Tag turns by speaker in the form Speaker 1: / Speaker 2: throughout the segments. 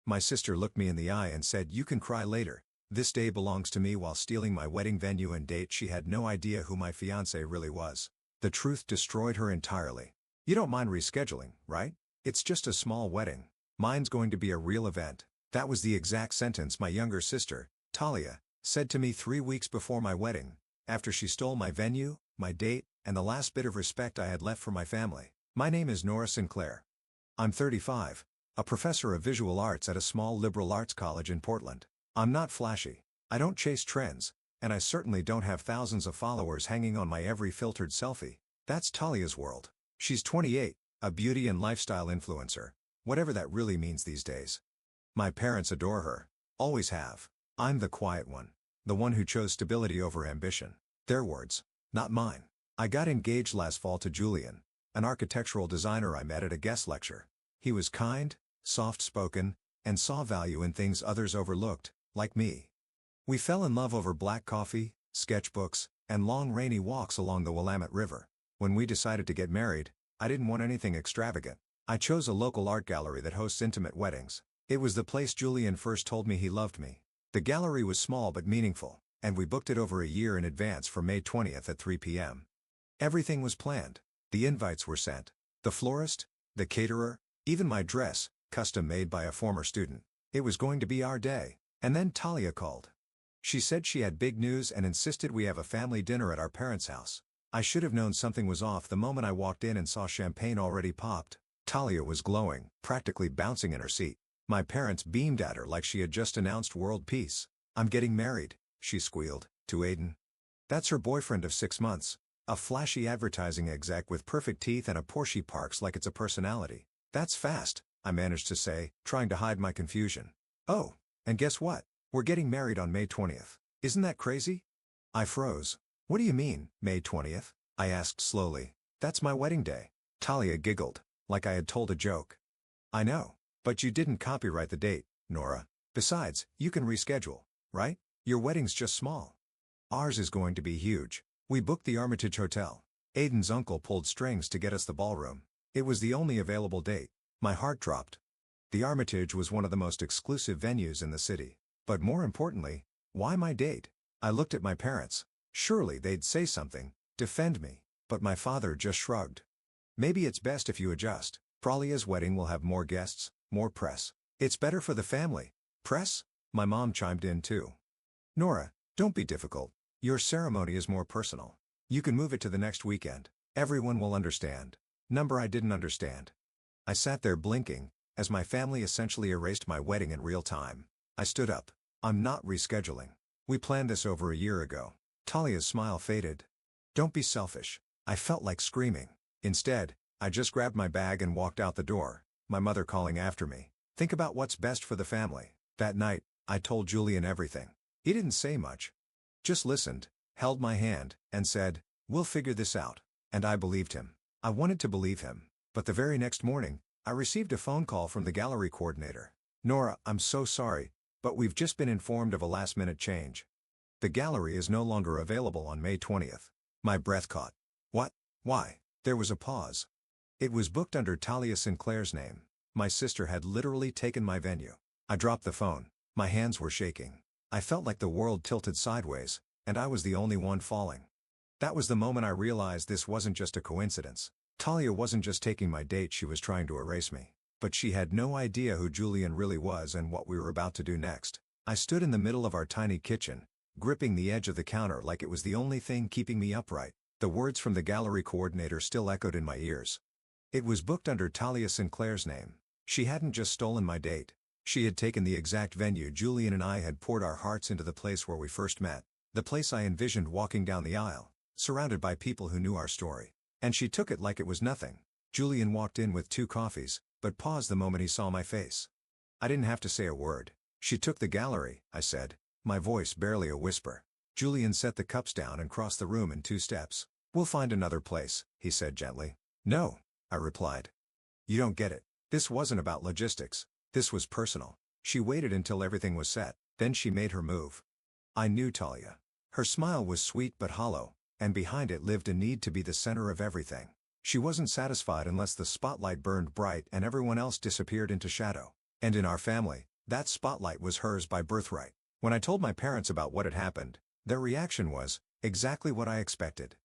Speaker 1: My sister looked me in the eye and said, "You can cry later. This day belongs to me," while stealing my wedding venue and date. She had no idea who my fiancé really was. The truth destroyed her entirely. "You don't mind rescheduling, right? It's just a small wedding. Mine's going to be a real event." That was the exact sentence my younger sister, Talia, said to me 3 weeks before my wedding, after she stole my venue, my date, and the last bit of respect I had left for my family. My name is Nora Sinclair. I'm 35, a professor of visual arts at a small liberal arts college in Portland. I'm not flashy. I don't chase trends, and I certainly don't have thousands of followers hanging on my every filtered selfie. That's Talia's world. She's 28, a beauty and lifestyle influencer, whatever that really means these days. My parents adore her. Always have. I'm the quiet one. The one who chose stability over ambition. Their words, not mine. I got engaged last fall to Julian, an architectural designer I met at a guest lecture. He was kind, soft-spoken, and saw value in things others overlooked, like me. We fell in love over black coffee, sketchbooks, and long rainy walks along the Willamette River. When we decided to get married, I didn't want anything extravagant. I chose a local art gallery that hosts intimate weddings. It was the place Julian first told me he loved me. The gallery was small but meaningful, and we booked it over a year in advance for May 20th at 3 p.m. Everything was planned. The invites were sent. The florist, the caterer, even my dress, custom made by a former student. It was going to be our day. And then Talia called. She said she had big news and insisted we have a family dinner at our parents' house. I should have known something was off the moment I walked in and saw champagne already popped. Talia was glowing, practically bouncing in her seat. My parents beamed at her like she had just announced world peace. "I'm getting married," she squealed, "to Aiden. That's her boyfriend of 6 months. A flashy advertising exec with perfect teeth and a Porsche parks like it's a personality." "That's fast," I managed to say, trying to hide my confusion. "Oh, and guess what? We're getting married on May 20th. Isn't that crazy?" I froze. "What do you mean, May 20th? I asked slowly. "That's my wedding day." Talia giggled, like I had told a joke. "I know. But you didn't copyright the date, Nora. Besides, you can reschedule, right? Your wedding's just small. Ours is going to be huge. We booked the Armitage Hotel. Aiden's uncle pulled strings to get us the ballroom. It was the only available date." My heart dropped. The Armitage was one of the most exclusive venues in the city. But more importantly, why my date? I looked at my parents. Surely they'd say something, defend me. But my father just shrugged. "Maybe it's best if you adjust. Pralia's wedding will have more guests, more press. It's better for the family." "Press?" My mom chimed in too. "Nora, don't be difficult. Your ceremony is more personal. You can move it to the next weekend. Everyone will understand." I didn't understand. I sat there blinking, as my family essentially erased my wedding in real time. I stood up. "I'm not rescheduling. We planned this over a year ago." Talia's smile faded. "Don't be selfish." I felt like screaming. Instead, I just grabbed my bag and walked out the door, my mother calling after me. "Think about what's best for the family." That night, I told Julian everything. He didn't say much. Just listened, held my hand, and said, "We'll figure this out." And I believed him. I wanted to believe him. But the very next morning, I received a phone call from the gallery coordinator. "Nora, I'm so sorry, but we've just been informed of a last-minute change. The gallery is no longer available on May 20th. My breath caught. "What? Why?" There was a pause. It was booked under Talia Sinclair's name. My sister had literally taken my venue. I dropped the phone. My hands were shaking. I felt like the world tilted sideways, and I was the only one falling. That was the moment I realized this wasn't just a coincidence. Talia wasn't just taking my date, she was trying to erase me. But she had no idea who Julian really was and what we were about to do next. I stood in the middle of our tiny kitchen, gripping the edge of the counter like it was the only thing keeping me upright. The words from the gallery coordinator still echoed in my ears. It was booked under Talia Sinclair's name. She hadn't just stolen my date. She had taken the exact venue Julian and I had poured our hearts into, the place where we first met. The place I envisioned walking down the aisle, surrounded by people who knew our story. And she took it like it was nothing. Julian walked in with 2 coffees, but paused the moment he saw my face. I didn't have to say a word. "She took the gallery," I said, my voice barely a whisper. Julian set the cups down and crossed the room in 2 steps. "We'll find another place," he said gently. "No," I replied. "You don't get it. This wasn't about logistics. This was personal." She waited until everything was set, then she made her move. I knew Talia. Her smile was sweet but hollow, and behind it lived a need to be the center of everything. She wasn't satisfied unless the spotlight burned bright and everyone else disappeared into shadow. And in our family, That spotlight was hers by birthright. When I told my parents about what had happened, their reaction was exactly what I expected.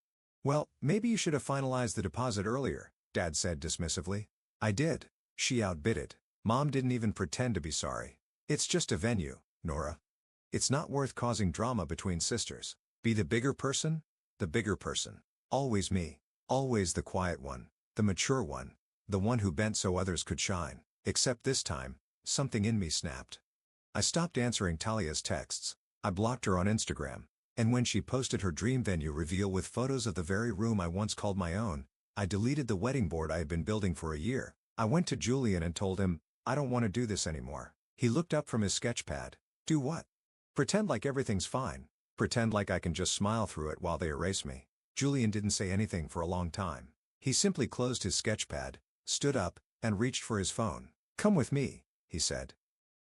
Speaker 1: "Well, maybe you should have finalized the deposit earlier," Dad said dismissively. "I did." She outbid it. Mom didn't even pretend to be sorry. "It's just a venue, Nora. It's not worth causing drama between sisters. Be the bigger person? The bigger person. Always me. Always the quiet one. The mature one. The one who bent so others could shine. Except this time, something in me snapped. I stopped answering Talia's texts. I blocked her on Instagram. And when she posted her dream venue reveal with photos of the very room I once called my own, I deleted the wedding board I had been building for a year. I went to Julian and told him, "I don't want to do this anymore." He looked up from his sketchpad. "Do what?" "Pretend like everything's fine. Pretend like I can just smile through it while they erase me." Julian didn't say anything for a long time. He simply closed his sketchpad, stood up, and reached for his phone. "Come with me," he said.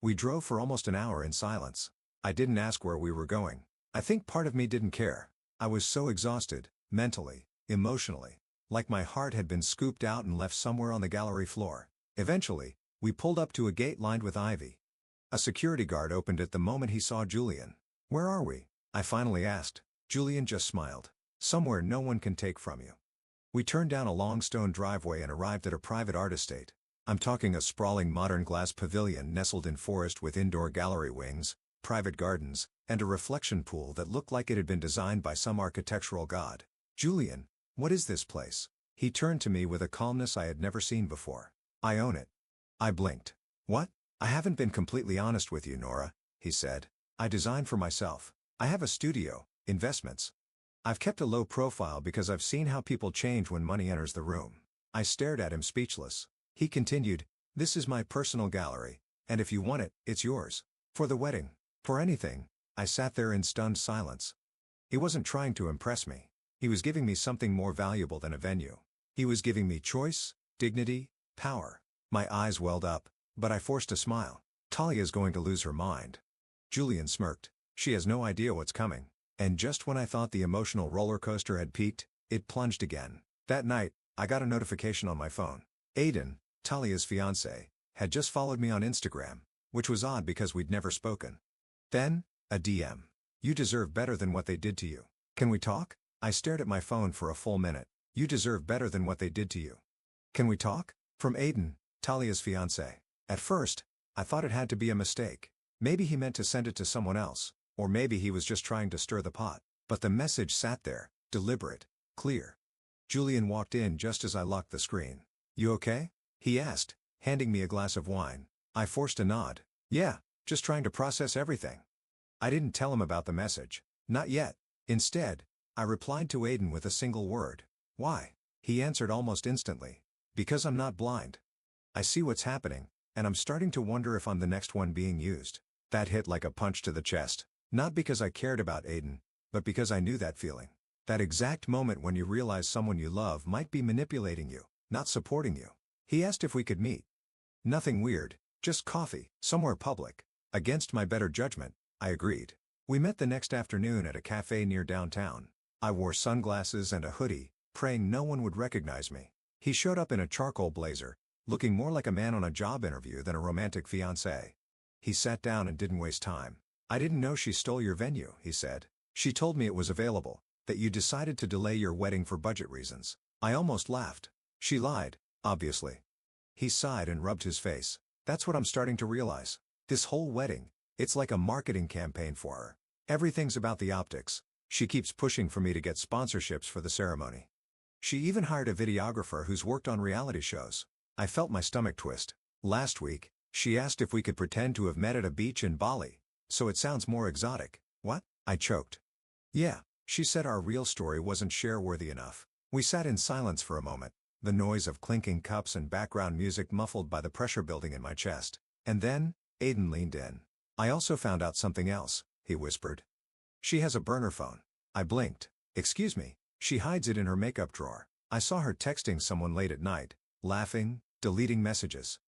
Speaker 1: We drove for almost an hour in silence. I didn't ask where we were going. I think part of me didn't care. I was so exhausted, mentally, emotionally, like my heart had been scooped out and left somewhere on the gallery floor. Eventually, we pulled up to a gate lined with ivy. A security guard opened it the moment he saw Julian. "Where are we?" I finally asked. Julian just smiled. "Somewhere no one can take from you." We turned down a long stone driveway and arrived at a private art estate. I'm talking a sprawling modern glass pavilion nestled in forest with indoor gallery wings, private gardens, and a reflection pool that looked like it had been designed by some architectural god. "Julian, what is this place?" He turned to me with a calmness I had never seen before. "I own it." I blinked. "What?" "I haven't been completely honest with you, Nora," he said. "I design for myself. I have a studio, investments. I've kept a low profile because I've seen how people change when money enters the room." I stared at him speechless. He continued, "This is my personal gallery, and if you want it, it's yours. For the wedding. For anything." I sat there in stunned silence. He wasn't trying to impress me. He was giving me something more valuable than a venue. He was giving me choice, dignity, power. My eyes welled up, but I forced a smile. "Talia's going to lose her mind." Julian smirked. "She has no idea what's coming." And just when I thought the emotional roller coaster had peaked, it plunged again. That night, I got a notification on my phone. Aiden, Talia's fiancé, had just followed me on Instagram, which was odd because we'd never spoken. Then, a DM. "You deserve better than what they did to you. Can we talk?" I stared at my phone for a full minute. "You deserve better than what they did to you. Can we talk?" From Aiden, Talia's fiancé. At first, I thought it had to be a mistake. Maybe he meant to send it to someone else, or maybe he was just trying to stir the pot. But the message sat there, deliberate, clear. Julian walked in just as I locked the screen. "You okay?" he asked, handing me a glass of wine. I forced a nod. "Yeah, just trying to process everything." I didn't tell him about the message. Not yet. Instead, I replied to Aiden with a single word. "Why?" He answered almost instantly. "Because I'm not blind. I see what's happening, and I'm starting to wonder if I'm the next one being used." That hit like a punch to the chest. Not because I cared about Aiden, but because I knew that feeling. That exact moment when you realize someone you love might be manipulating you, not supporting you. He asked if we could meet. Nothing weird, just coffee, somewhere public. Against my better judgment, I agreed. We met the next afternoon at a cafe near downtown. I wore sunglasses and a hoodie, praying no one would recognize me. He showed up in a charcoal blazer, looking more like a man on a job interview than a romantic fiancé. He sat down and didn't waste time. "I didn't know she stole your venue," he said. "She told me it was available, that you decided to delay your wedding for budget reasons." I almost laughed. "She lied, obviously." He sighed and rubbed his face. "That's what I'm starting to realize. This whole wedding, it's like a marketing campaign for her. Everything's about the optics. She keeps pushing for me to get sponsorships for the ceremony. She even hired a videographer who's worked on reality shows." I felt my stomach twist. "Last week, she asked if we could pretend to have met at a beach in Bali, so it sounds more exotic." "What?" I choked. "Yeah, she said our real story wasn't share-worthy enough." We sat in silence for a moment, the noise of clinking cups and background music muffled by the pressure building in my chest. And then, Aiden leaned in. "I also found out something else," he whispered. "She has a burner phone." I blinked. "Excuse me." "She hides it in her makeup drawer. I saw her texting someone late at night, laughing, deleting messages.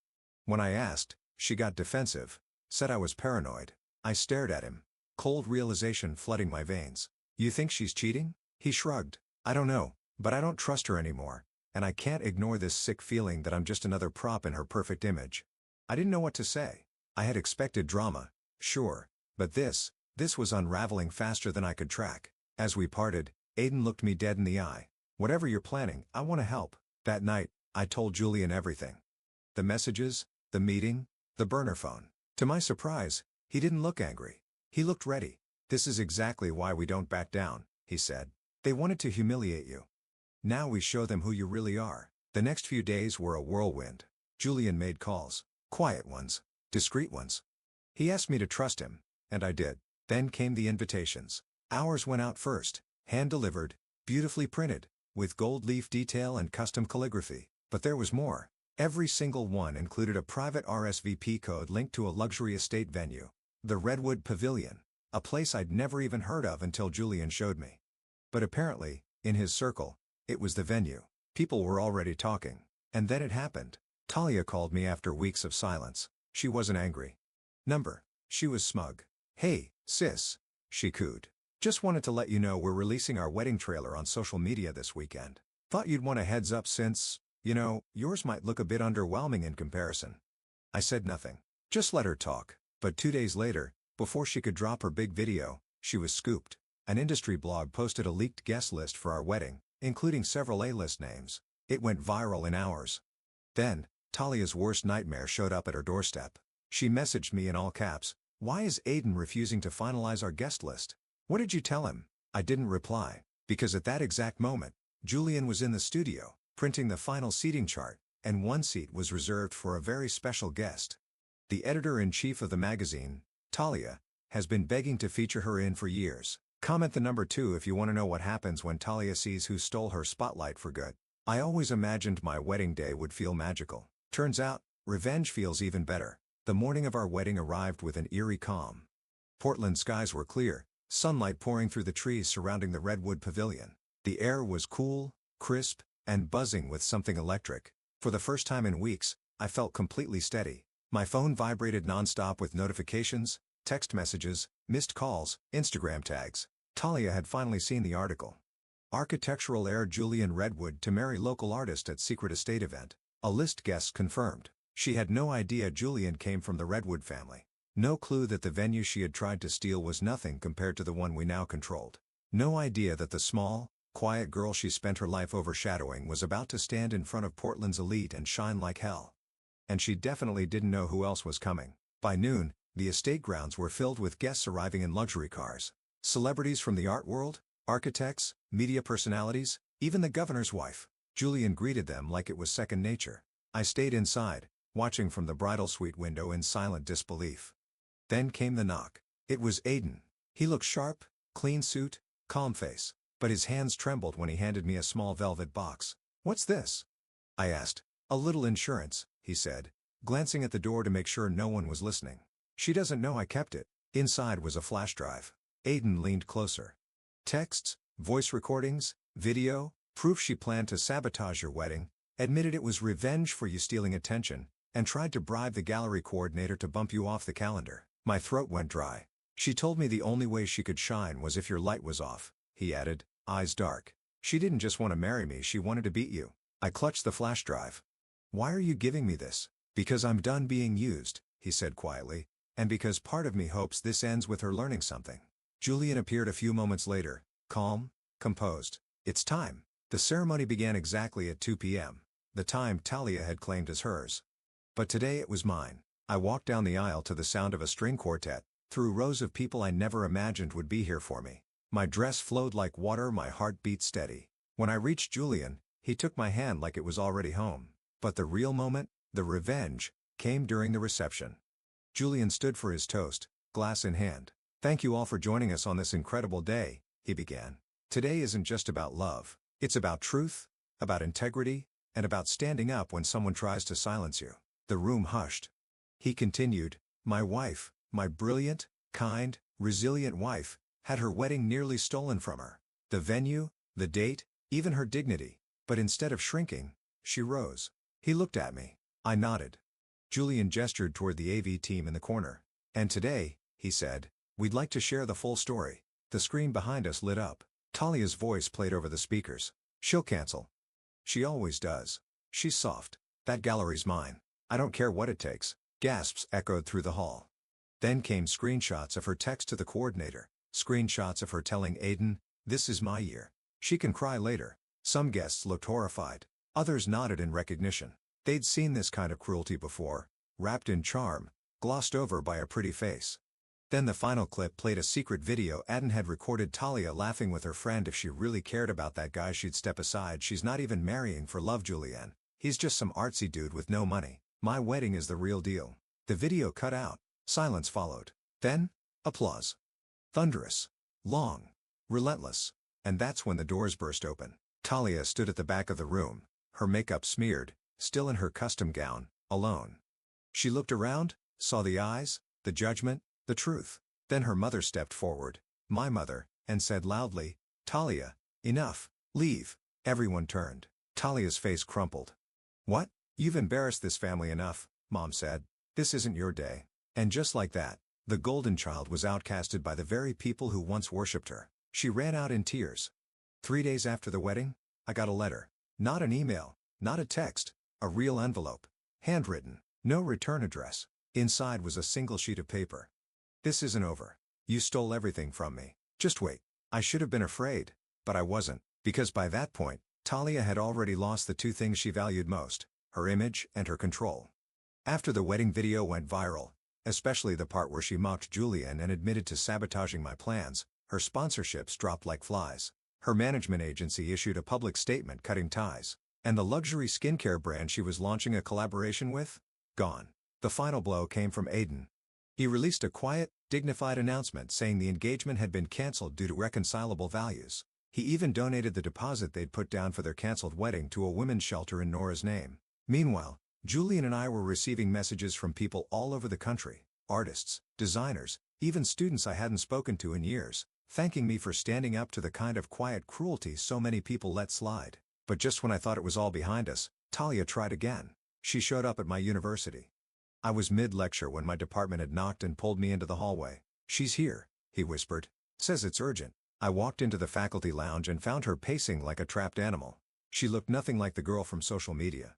Speaker 1: When I asked, she got defensive, said I was paranoid." I stared at him, cold realization flooding my veins. "You think she's cheating?" He shrugged. "I don't know, but I don't trust her anymore, and I can't ignore this sick feeling that I'm just another prop in her perfect image." I didn't know what to say. I had expected drama, sure, but this was unraveling faster than I could track. As we parted, Aiden looked me dead in the eye. Whatever you're planning, I want to help. That night, I told Julian everything. The messages, the meeting, the burner phone. To my surprise, he didn't look angry. He looked ready. This is exactly why we don't back down, he said. They wanted to humiliate you. Now we show them who you really are. The next few days were a whirlwind. Julian made calls. Quiet ones. Discreet ones. He asked me to trust him, and I did. Then came the invitations. Ours went out first, hand-delivered, beautifully printed, with gold leaf detail and custom calligraphy. But there was more. Every single one included a private RSVP code linked to a luxury estate venue. The Redwood Pavilion. A place I'd never even heard of until Julian showed me. But apparently, in his circle, it was the venue. People were already talking. And then it happened. Talia called me after weeks of silence. She wasn't angry. She was smug. Hey, sis, she cooed. Just wanted to let you know we're releasing our wedding trailer on social media this weekend. Thought you'd want a heads up since, yours might look a bit underwhelming in comparison. I said nothing. Just let her talk. But 2 days later, before she could drop her big video, she was scooped. An industry blog posted a leaked guest list for our wedding, including several A-list names. It went viral in hours. Then, Talia's worst nightmare showed up at her doorstep. She messaged me in all caps, "Why is Aiden refusing to finalize our guest list? What did you tell him?" I didn't reply, because at that exact moment, Julian was in the studio, printing the final seating chart, and one seat was reserved for a very special guest. The editor-in-chief of the magazine, Talia, has been begging to feature her in for years. Comment the number 2 if you want to know what happens when Talia sees who stole her spotlight for good. I always imagined my wedding day would feel magical. Turns out, revenge feels even better. The morning of our wedding arrived with an eerie calm. Portland skies were clear, sunlight pouring through the trees surrounding the Redwood Pavilion. The air was cool, crisp, and buzzing with something electric. For the first time in weeks, I felt completely steady. My phone vibrated nonstop with notifications, text messages, missed calls, Instagram tags. Talia had finally seen the article. Architectural heir Julian Redwood to marry local artist at secret estate event. A list guests confirmed. She had no idea Julian came from the Redwood family. No clue that the venue she had tried to steal was nothing compared to the one we now controlled. No idea that the small, quiet girl she spent her life overshadowing was about to stand in front of Portland's elite and shine like hell. And she definitely didn't know who else was coming. By noon, the estate grounds were filled with guests arriving in luxury cars. Celebrities from the art world, architects, media personalities, even the governor's wife. Julian greeted them like it was second nature. I stayed inside, watching from the bridal suite window in silent disbelief. Then came the knock. It was Aiden. He looked sharp, clean suit, calm face, but his hands trembled when he handed me a small velvet box. "What's this?" I asked. "A little insurance," he said, glancing at the door to make sure no one was listening. "She doesn't know I kept it." Inside was a flash drive. Aiden leaned closer. "Texts, voice recordings, video, proof she planned to sabotage your wedding, admitted it was revenge for you stealing attention, and tried to bribe the gallery coordinator to bump you off the calendar." My throat went dry. "She told me the only way she could shine was if your light was off," he added, eyes dark. "She didn't just want to marry me, she wanted to beat you." I clutched the flash drive. "Why are you giving me this?" "Because I'm done being used," he said quietly, "and because part of me hopes this ends with her learning something." Julian appeared a few moments later, calm, composed. "It's time." The ceremony began exactly at 2 p.m., the time Talia had claimed as hers. But today it was mine. I walked down the aisle to the sound of a string quartet, through rows of people I never imagined would be here for me. My dress flowed like water, my heart beat steady. When I reached Julian, he took my hand like it was already home. But the real moment, the revenge, came during the reception. Julian stood for his toast, glass in hand. "Thank you all for joining us on this incredible day," he began. "Today isn't just about love. It's about truth, about integrity, and about standing up when someone tries to silence you." The room hushed. He continued, "My wife, my brilliant, kind, resilient wife, had her wedding nearly stolen from her. The venue, the date, even her dignity. But instead of shrinking, she rose." He looked at me. I nodded. Julian gestured toward the AV team in the corner. "And today," he said, "we'd like to share the full story." The screen behind us lit up. Talia's voice played over the speakers. "She'll cancel. She always does. She's soft. That gallery's mine. I don't care what it takes." Gasps echoed through the hall. Then came screenshots of her text to the coordinator, screenshots of her telling Aiden, "This is my year. She can cry later." Some guests looked horrified. Others nodded in recognition. They'd seen this kind of cruelty before, wrapped in charm, glossed over by a pretty face. Then the final clip played a secret video Aiden had recorded Talia laughing with her friend. "If she really cared about that guy she'd step aside. She's not even marrying for love, Julianne. He's just some artsy dude with no money. My wedding is the real deal." The video cut out. Silence followed. Then, applause. Thunderous. Long. Relentless. And that's when the doors burst open. Talia stood at the back of the room, her makeup smeared, still in her custom gown, alone. She looked around, saw the eyes, the judgment, the truth. Then her mother stepped forward, my mother, and said loudly, "Talia, enough, leave." Everyone turned. Talia's face crumpled. "What? You've embarrassed this family enough," Mom said. "This isn't your day." And just like that, the golden child was outcasted by the very people who once worshipped her. She ran out in tears. 3 days after the wedding, I got a letter. Not an email, not a text, a real envelope. Handwritten, no return address. Inside was a single sheet of paper. "This isn't over. You stole everything from me. Just wait." I should have been afraid, but I wasn't, because by that point, Talia had already lost the two things she valued most, her image and her control. After the wedding video went viral, especially the part where she mocked Julian and admitted to sabotaging my plans, her sponsorships dropped like flies. Her management agency issued a public statement cutting ties. And the luxury skincare brand she was launching a collaboration with? Gone. The final blow came from Aiden. He released a quiet, dignified announcement saying the engagement had been canceled due to reconcilable values. He even donated the deposit they'd put down for their canceled wedding to a women's shelter in Nora's name. Meanwhile, Julian and I were receiving messages from people all over the country, artists, designers, even students I hadn't spoken to in years, thanking me for standing up to the kind of quiet cruelty so many people let slide. But just when I thought it was all behind us, Talia tried again. She showed up at my university. I was mid-lecture when my department had knocked and pulled me into the hallway. "She's here," he whispered. "Says it's urgent." I walked into the faculty lounge and found her pacing like a trapped animal. She looked nothing like the girl from social media.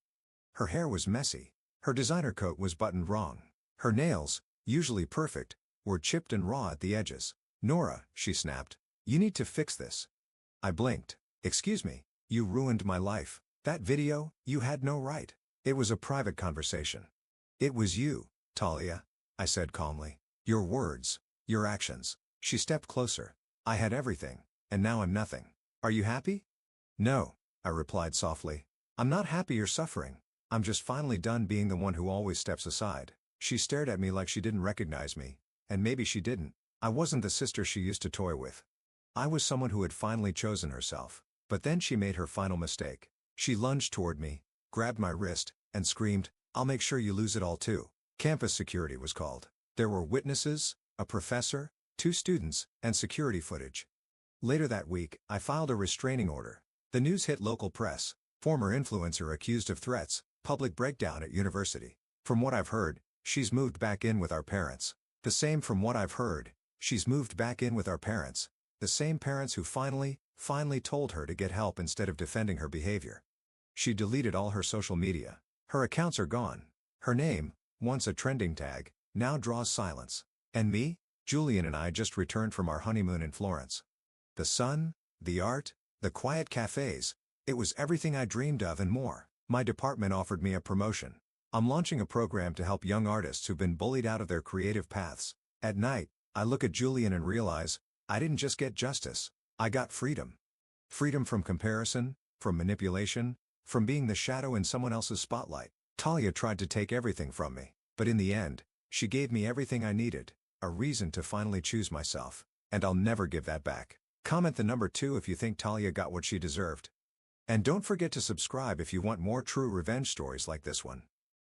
Speaker 1: Her hair was messy. Her designer coat was buttoned wrong. Her nails, usually perfect, were chipped and raw at the edges. "Nora," she snapped, "you need to fix this." I blinked. "Excuse me, you ruined my life. That video, you had no right. It was a private conversation." "It was you, Talia," I said calmly. "Your words, your actions." She stepped closer. "I had everything, and now I'm nothing. Are you happy?" "No," I replied softly. "I'm not happy or suffering. I'm just finally done being the one who always steps aside." She stared at me like she didn't recognize me, and maybe she didn't. I wasn't the sister she used to toy with. I was someone who had finally chosen herself. But then she made her final mistake. She lunged toward me, grabbed my wrist, and screamed, "I'll make sure you lose it all too." Campus security was called. There were witnesses, a professor, 2 students, and security footage. Later that week, I filed a restraining order. The news hit local press. Former influencer accused of threats, public breakdown at university. From what I've heard, she's moved back in with our parents. The same from what I've heard, she's moved back in with our parents. The same parents who finally told her to get help instead of defending her behavior. She deleted all her social media. Her accounts are gone. Her name, once a trending tag, now draws silence. And me? Julian and I just returned from our honeymoon in Florence. The sun, the art, the quiet cafes, it was everything I dreamed of and more. My department offered me a promotion. I'm launching a program to help young artists who've been bullied out of their creative paths. At night, I look at Julian and realize, I didn't just get justice, I got freedom. Freedom from comparison, from manipulation, from being the shadow in someone else's spotlight. Talia tried to take everything from me, but in the end, she gave me everything I needed, a reason to finally choose myself. And I'll never give that back. Comment the number 2 if you think Talia got what she deserved. And don't forget to subscribe if you want more true revenge stories like this one.